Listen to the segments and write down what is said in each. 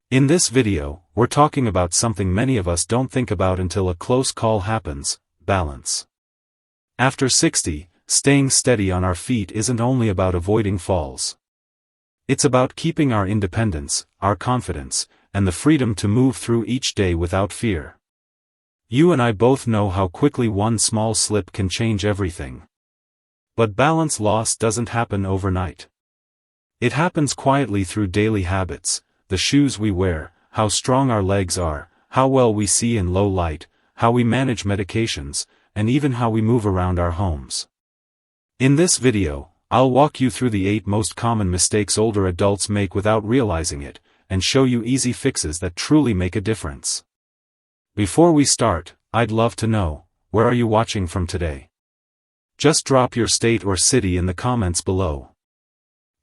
In this video, we're talking about something many of us don't think about until a close call happens: balance. After 60, staying steady on our feet isn't only about avoiding falls. It's about keeping our independence, our confidence, and the freedom to move through each day without fear. You and I both know how quickly one small slip can change everything. But balance loss doesn't happen overnight. It happens quietly through daily habits: the shoes we wear, how strong our legs are, how well we see in low light, how we manage medications, and even how we move around our homes. In this video, I'll walk you through the 8 most common mistakes older adults make without realizing it, and show you easy fixes that truly make a difference. Before we start, I'd love to know, where are you watching from today? Just drop your state or city in the comments below.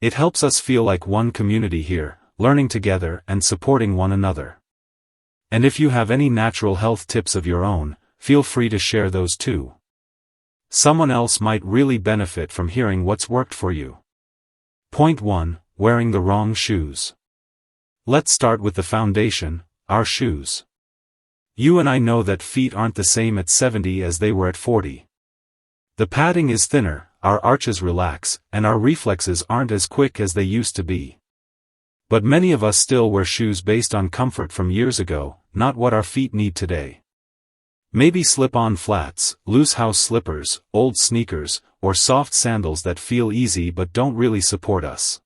It helps us feel like one community here, learning together and supporting one another. And if you have any natural health tips of your own, feel free to share those too. Someone else might really benefit from hearing what's worked for you. Point 1: Wearing the wrong shoes. Let's start with the foundation: our shoes. You and I know that feet aren't the same at 70 as they were at 40. The padding is thinner, our arches relax, and our reflexes aren't as quick as they used to be. But many of us still wear shoes based on comfort from years ago, not what our feet need today. Maybe slip-on flats, loose house slippers, old sneakers, or soft sandals that feel easy but don't really support us.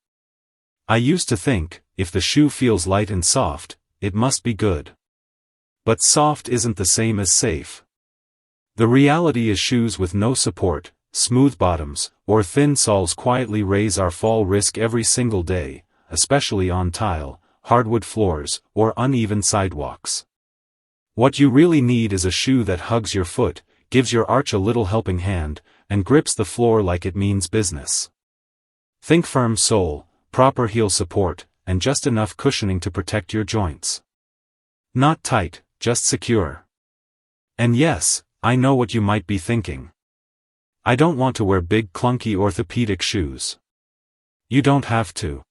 I used to think, if the shoe feels light and soft, it must be good. But soft isn't the same as safe. The reality is shoes with no support, smooth bottoms, or thin soles quietly raise our fall risk every single day, especially on tile, hardwood floors, or uneven sidewalks. What you really need is a shoe that hugs your foot, gives your arch a little helping hand, and grips the floor like it means business. Think firm sole, proper heel support, and just enough cushioning to protect your joints. Not tight, just secure. And yes, I know what you might be thinking. I don't want to wear big clunky orthopedic shoes. You don't have to.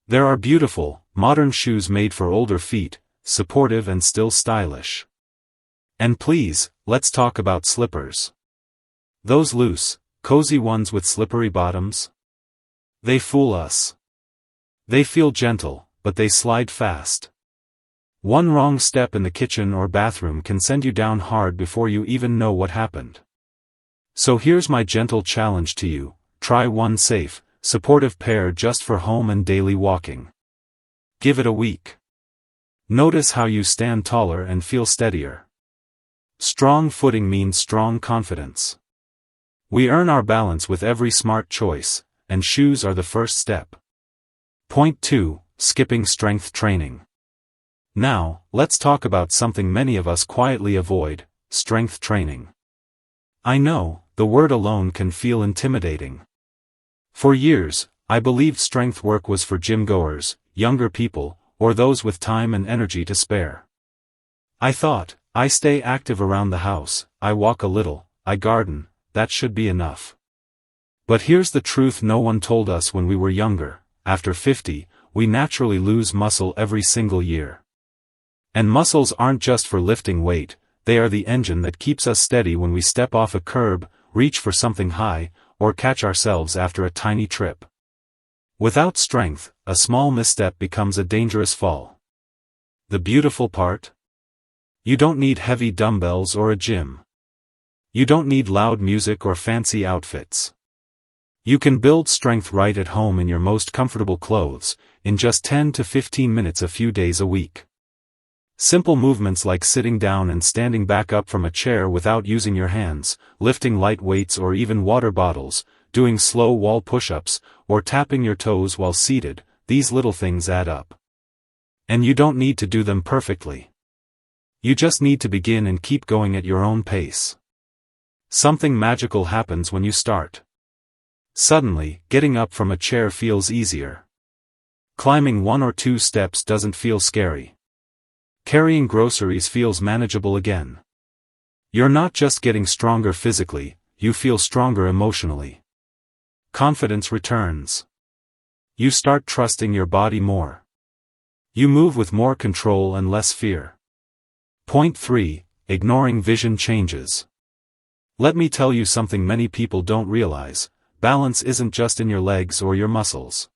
There are beautiful, modern shoes made for older feet, supportive and still stylish. And please, let's talk about slippers. Those loose, cozy ones with slippery bottoms? They fool us. They feel gentle, but they slide fast. One wrong step in the kitchen or bathroom can send you down hard before you even know what happened. So here's my gentle challenge to you: try one safe, supportive pair just for home and daily walking. Give it a week. Notice how you stand taller and feel steadier. Strong footing means strong confidence. We earn our balance with every smart choice, and shoes are the first step. Point 2: Skipping strength training. Now, let's talk about something many of us quietly avoid: strength training. I know, the word alone can feel intimidating. For years, I believed strength work was for gym-goers, younger people, or those with time and energy to spare. I thought, I stay active around the house, I walk a little, I garden, that should be enough. But here's the truth no one told us when we were younger: after 50, we naturally lose muscle every single year. And muscles aren't just for lifting weight, they are the engine that keeps us steady when we step off a curb, reach for something high, or catch ourselves after a tiny trip. Without strength, a small misstep becomes a dangerous fall. The beautiful part? You don't need heavy dumbbells or a gym. You don't need loud music or fancy outfits. You can build strength right at home in your most comfortable clothes, in just 10 to 15 minutes a few days a week. Simple movements like sitting down and standing back up from a chair without using your hands, lifting light weights or even water bottles, doing slow wall push-ups, or tapping your toes while seated, these little things add up. And you don't need to do them perfectly. You just need to begin and keep going at your own pace. Something magical happens when you start. Suddenly, getting up from a chair feels easier. Climbing 1 or 2 steps doesn't feel scary. Carrying groceries feels manageable again. You're not just getting stronger physically, you feel stronger emotionally. Confidence returns. You start trusting your body more. You move with more control and less fear. Point 3. Ignoring vision changes. Let me tell you something many people don't realize: balance isn't just in your legs or your muscles.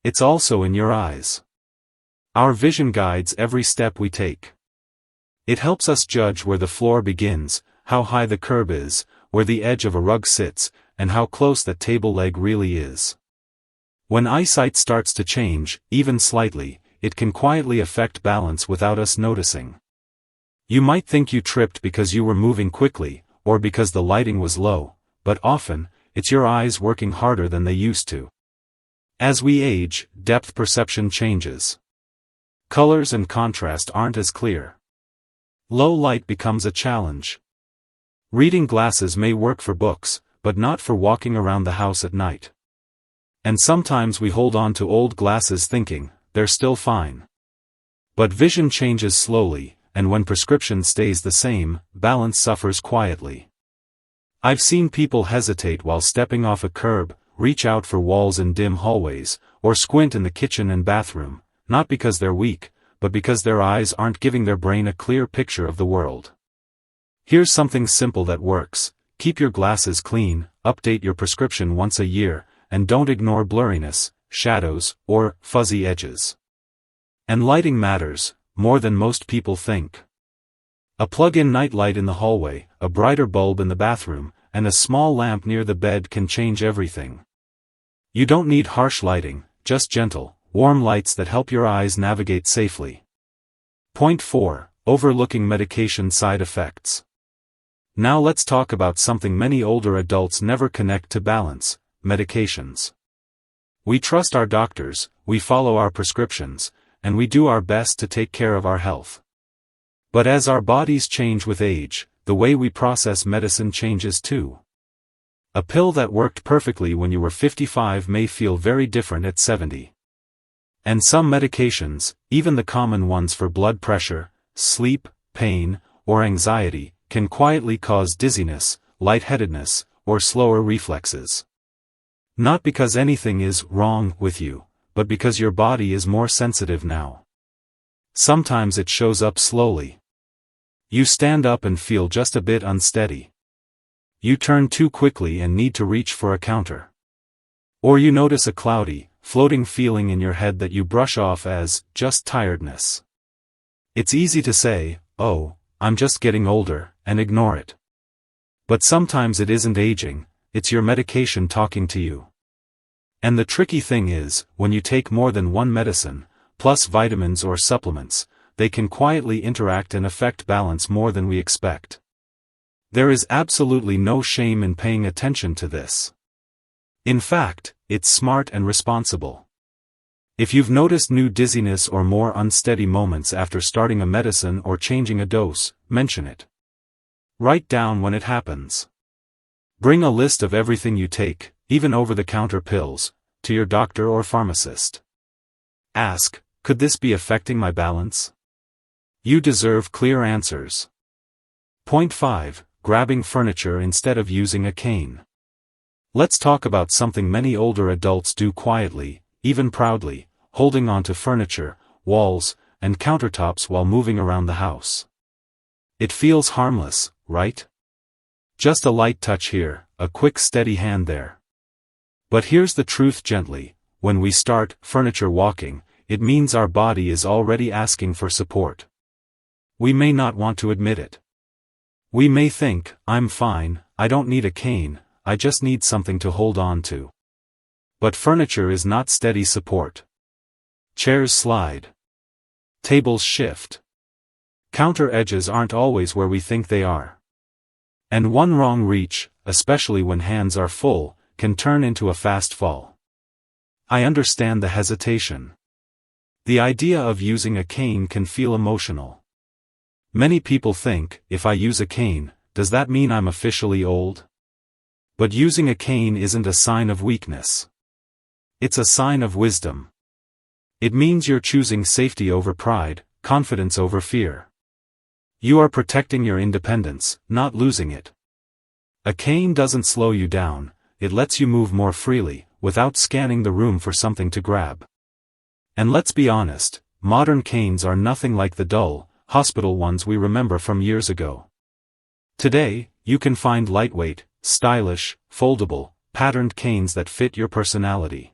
It's also in your eyes. Our vision guides every step we take. It helps us judge where the floor begins, how high the curb is, where the edge of a rug sits, and how close that table leg really is. When eyesight starts to change, even slightly, it can quietly affect balance without us noticing. You might think you tripped because you were moving quickly, or because the lighting was low, but often, it's your eyes working harder than they used to. As we age, depth perception changes. Colors and contrast aren't as clear. Low light becomes a challenge. Reading glasses may work for books, but not for walking around the house at night. And sometimes we hold on to old glasses thinking, they're still fine. But vision changes slowly, and when prescription stays the same, balance suffers quietly. I've seen people hesitate while stepping off a curb, reach out for walls in dim hallways, or squint in the kitchen and bathroom, not because they're weak, but because their eyes aren't giving their brain a clear picture of the world. Here's something simple that works: keep your glasses clean, update your prescription once a year, and don't ignore blurriness, shadows, or fuzzy edges. And lighting matters, more than most people think. A plug-in nightlight in the hallway, a brighter bulb in the bathroom, and a small lamp near the bed can change everything. You don't need harsh lighting, just gentle, warm lights that help your eyes navigate safely. Point 4. Overlooking medication side effects. Now let's talk about something many older adults never connect to balance: medications. We trust our doctors, we follow our prescriptions, and we do our best to take care of our health. But as our bodies change with age, the way we process medicine changes too. A pill that worked perfectly when you were 55 may feel very different at 70. And some medications, even the common ones for blood pressure, sleep, pain, or anxiety, can quietly cause dizziness, lightheadedness, or slower reflexes. Not because anything is wrong with you, but because your body is more sensitive now. Sometimes it shows up slowly. You stand up and feel just a bit unsteady. You turn too quickly and need to reach for a counter. Or you notice a cloudy, floating feeling in your head that you brush off as just tiredness. It's easy to say, "Oh, I'm just getting older," and ignore it. But sometimes it isn't aging, it's your medication talking to you. And the tricky thing is, when you take more than one medicine, plus vitamins or supplements, they can quietly interact and affect balance more than we expect. There is absolutely no shame in paying attention to this. In fact, it's smart and responsible. If you've noticed new dizziness or more unsteady moments after starting a medicine or changing a dose, mention it. Write down when it happens. Bring a list of everything you take, even over-the-counter pills, to your doctor or pharmacist. Ask, could this be affecting my balance? You deserve clear answers. Point 5. Grabbing furniture instead of using a cane. Let's talk about something many older adults do quietly, even proudly: holding onto furniture, walls, and countertops while moving around the house. It feels harmless, right? Just a light touch here, a quick steady hand there. But here's the truth gently: when we start furniture walking, it means our body is already asking for support. We may not want to admit it. We may think, "I'm fine, I don't need a cane, I just need something to hold on to." But furniture is not steady support. Chairs slide. Tables shift. Counter edges aren't always where we think they are. And one wrong reach, especially when hands are full, can turn into a fast fall. I understand the hesitation. The idea of using a cane can feel emotional. Many people think, if I use a cane, does that mean I'm officially old? But using a cane isn't a sign of weakness. It's a sign of wisdom. It means you're choosing safety over pride, confidence over fear. You are protecting your independence, not losing it. A cane doesn't slow you down, it lets you move more freely, without scanning the room for something to grab. And let's be honest, modern canes are nothing like the dull, hospital ones we remember from years ago. Today, you can find lightweight, stylish, foldable, patterned canes that fit your personality.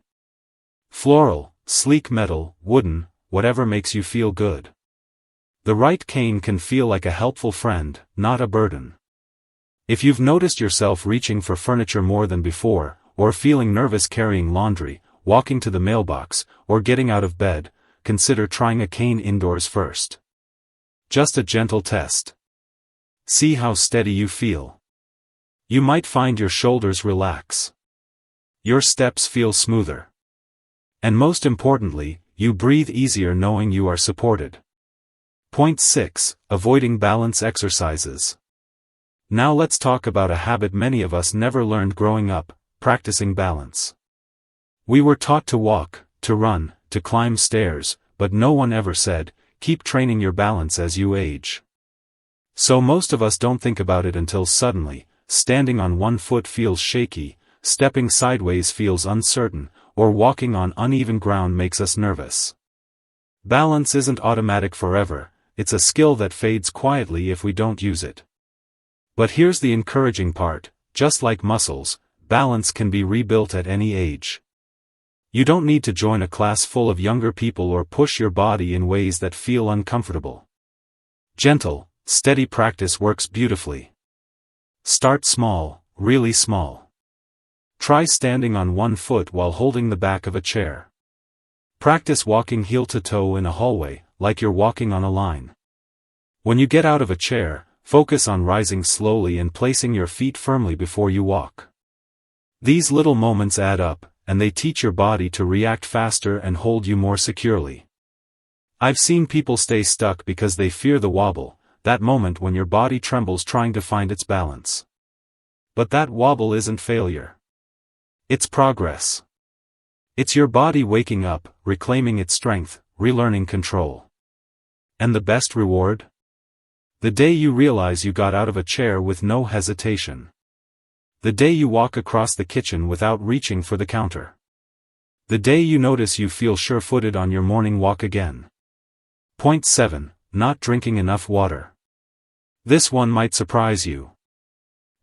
Floral, sleek metal, wooden, whatever makes you feel good. The right cane can feel like a helpful friend, not a burden. If you've noticed yourself reaching for furniture more than before, or feeling nervous carrying laundry, walking to the mailbox, or getting out of bed, consider trying a cane indoors first. Just a gentle test. See how steady you feel. You might find your shoulders relax. Your steps feel smoother. And most importantly, you breathe easier knowing you are supported. Point 6. Avoiding balance exercises. Now let's talk about a habit many of us never learned growing up: practicing balance. We were taught to walk, to run, to climb stairs, but no one ever said, keep training your balance as you age. So most of us don't think about it until suddenly, standing on one foot feels shaky, stepping sideways feels uncertain, or walking on uneven ground makes us nervous. Balance isn't automatic forever, it's a skill that fades quietly if we don't use it. But here's the encouraging part: just like muscles, balance can be rebuilt at any age. You don't need to join a class full of younger people or push your body in ways that feel uncomfortable. Gentle, steady practice works beautifully. Start small, really small. Try standing on one foot while holding the back of a chair. Practice walking heel to toe in a hallway, like you're walking on a line. When you get out of a chair, focus on rising slowly and placing your feet firmly before you walk. These little moments add up, and they teach your body to react faster and hold you more securely. I've seen people stay stuck because they fear the wobble, that moment when your body trembles trying to find its balance. But that wobble isn't failure. It's progress. It's your body waking up, reclaiming its strength, relearning control. And the best reward? The day you realize you got out of a chair with no hesitation. The day you walk across the kitchen without reaching for the counter. The day you notice you feel sure-footed on your morning walk again. Point 7. Not drinking enough water. This one might surprise you.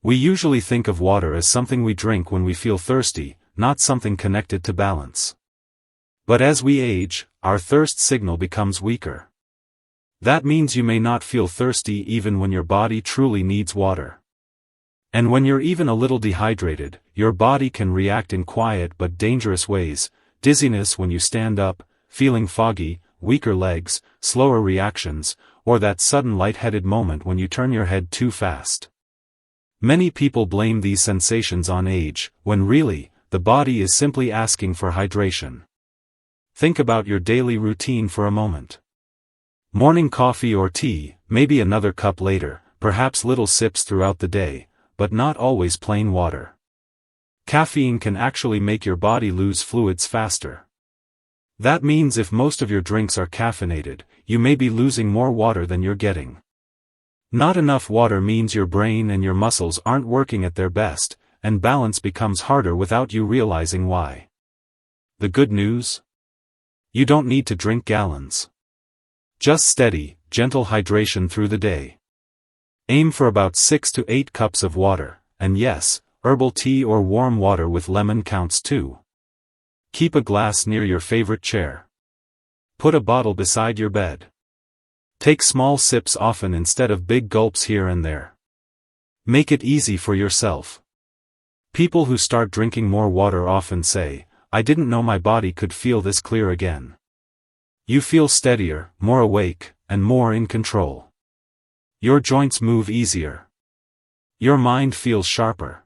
We usually think of water as something we drink when we feel thirsty, not something connected to balance. But as we age, our thirst signal becomes weaker. That means you may not feel thirsty even when your body truly needs water. And when you're even a little dehydrated, your body can react in quiet but dangerous ways: dizziness when you stand up, feeling foggy, weaker legs, slower reactions, or that sudden lightheaded moment when you turn your head too fast. Many people blame these sensations on age, when really, the body is simply asking for hydration. Think about your daily routine for a moment. Morning coffee or tea, maybe another cup later, perhaps little sips throughout the day, but not always plain water. Caffeine can actually make your body lose fluids faster. That means if most of your drinks are caffeinated, you may be losing more water than you're getting. Not enough water means your brain and your muscles aren't working at their best, and balance becomes harder without you realizing why. The good news? You don't need to drink gallons. Just steady, gentle hydration through the day. Aim for about 6 to 8 cups of water, and yes, herbal tea or warm water with lemon counts too. Keep a glass near your favorite chair. Put a bottle beside your bed. Take small sips often instead of big gulps here and there. Make it easy for yourself. People who start drinking more water often say, "I didn't know my body could feel this clear again." You feel steadier, more awake, and more in control. Your joints move easier. Your mind feels sharper.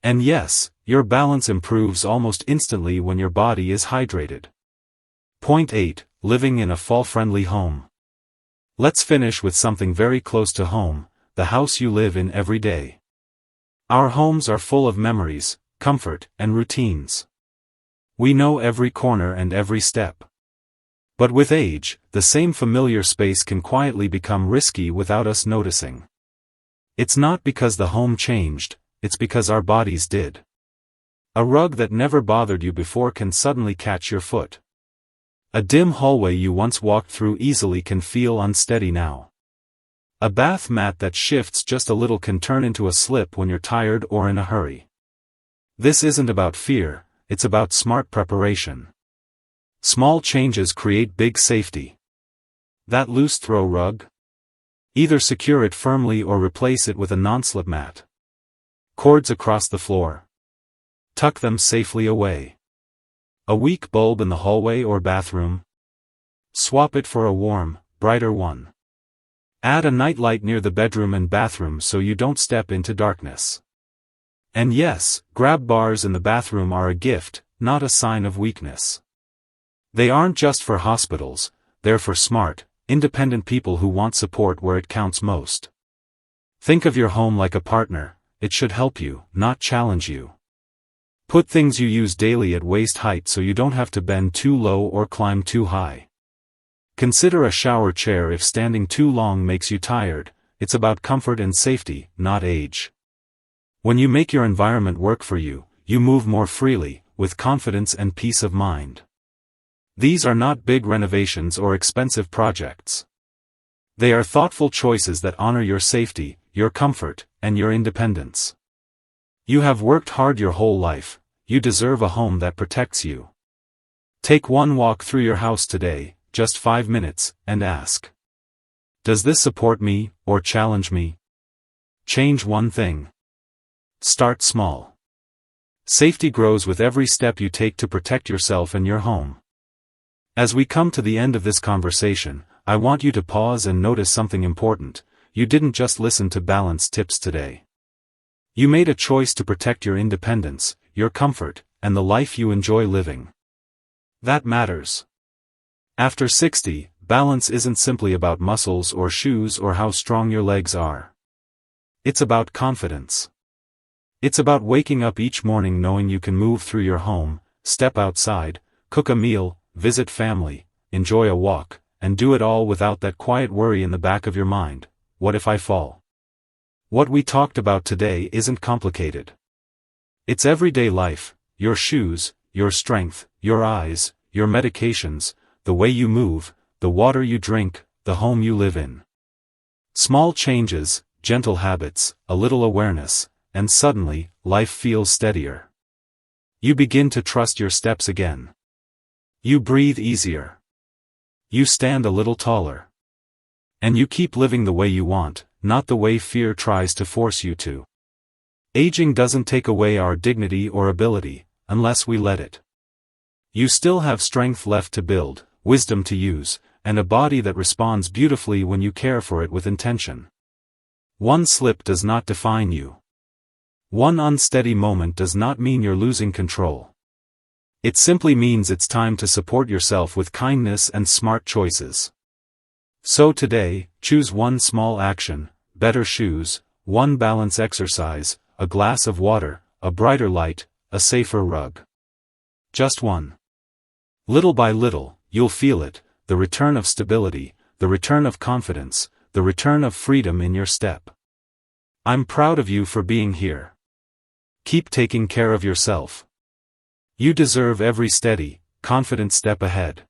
And yes, your balance improves almost instantly when your body is hydrated. Point 8. Living in a fall-friendly home. Let's finish with something very close to home: the house you live in every day. Our homes are full of memories, comfort, and routines. We know every corner and every step. But with age, the same familiar space can quietly become risky without us noticing. It's not because the home changed, it's because our bodies did. A rug that never bothered you before can suddenly catch your foot. A dim hallway you once walked through easily can feel unsteady now. A bath mat that shifts just a little can turn into a slip when you're tired or in a hurry. This isn't about fear, it's about smart preparation. Small changes create big safety. That loose throw rug? Either secure it firmly or replace it with a non-slip mat. Cords across the floor. Tuck them safely away. A weak bulb in the hallway or bathroom? Swap it for a warm, brighter one. Add a nightlight near the bedroom and bathroom so you don't step into darkness. And yes, grab bars in the bathroom are a gift, not a sign of weakness. They aren't just for hospitals, they're for smart, independent people who want support where it counts most. Think of your home like a partner, it should help you, not challenge you. Put things you use daily at waist height so you don't have to bend too low or climb too high. Consider a shower chair if standing too long makes you tired. It's about comfort and safety, not age. When you make your environment work for you, you move more freely, with confidence and peace of mind. These are not big renovations or expensive projects. They are thoughtful choices that honor your safety, your comfort, and your independence. You have worked hard your whole life, you deserve a home that protects you. Take one walk through your house today, just 5 minutes, and ask. Does this support me, or challenge me? Change one thing. Start small. Safety grows with every step you take to protect yourself and your home. As we come to the end of this conversation, I want you to pause and notice something important. You didn't just listen to balance tips today. You made a choice to protect your independence, your comfort, and the life you enjoy living. That matters. After 60, balance isn't simply about muscles or shoes or how strong your legs are. It's about confidence. It's about waking up each morning knowing you can move through your home, step outside, cook a meal, visit family, enjoy a walk, and do it all without that quiet worry in the back of your mind. What if I fall? What we talked about today isn't complicated. It's everyday life, your shoes, your strength, your eyes, your medications, the way you move, the water you drink, the home you live in. Small changes, gentle habits, a little awareness, and suddenly, life feels steadier. You begin to trust your steps again. You breathe easier. You stand a little taller. And you keep living the way you want, not the way fear tries to force you to. Aging doesn't take away our dignity or ability, unless we let it. You still have strength left to build, wisdom to use, and a body that responds beautifully when you care for it with intention. One slip does not define you. One unsteady moment does not mean you're losing control. It simply means it's time to support yourself with kindness and smart choices. So today, choose one small action, better shoes, one balance exercise, a glass of water, a brighter light, a safer rug. Just one. Little by little, you'll feel it, the return of stability, the return of confidence, the return of freedom in your step. I'm proud of you for being here. Keep taking care of yourself. You deserve every steady, confident step ahead.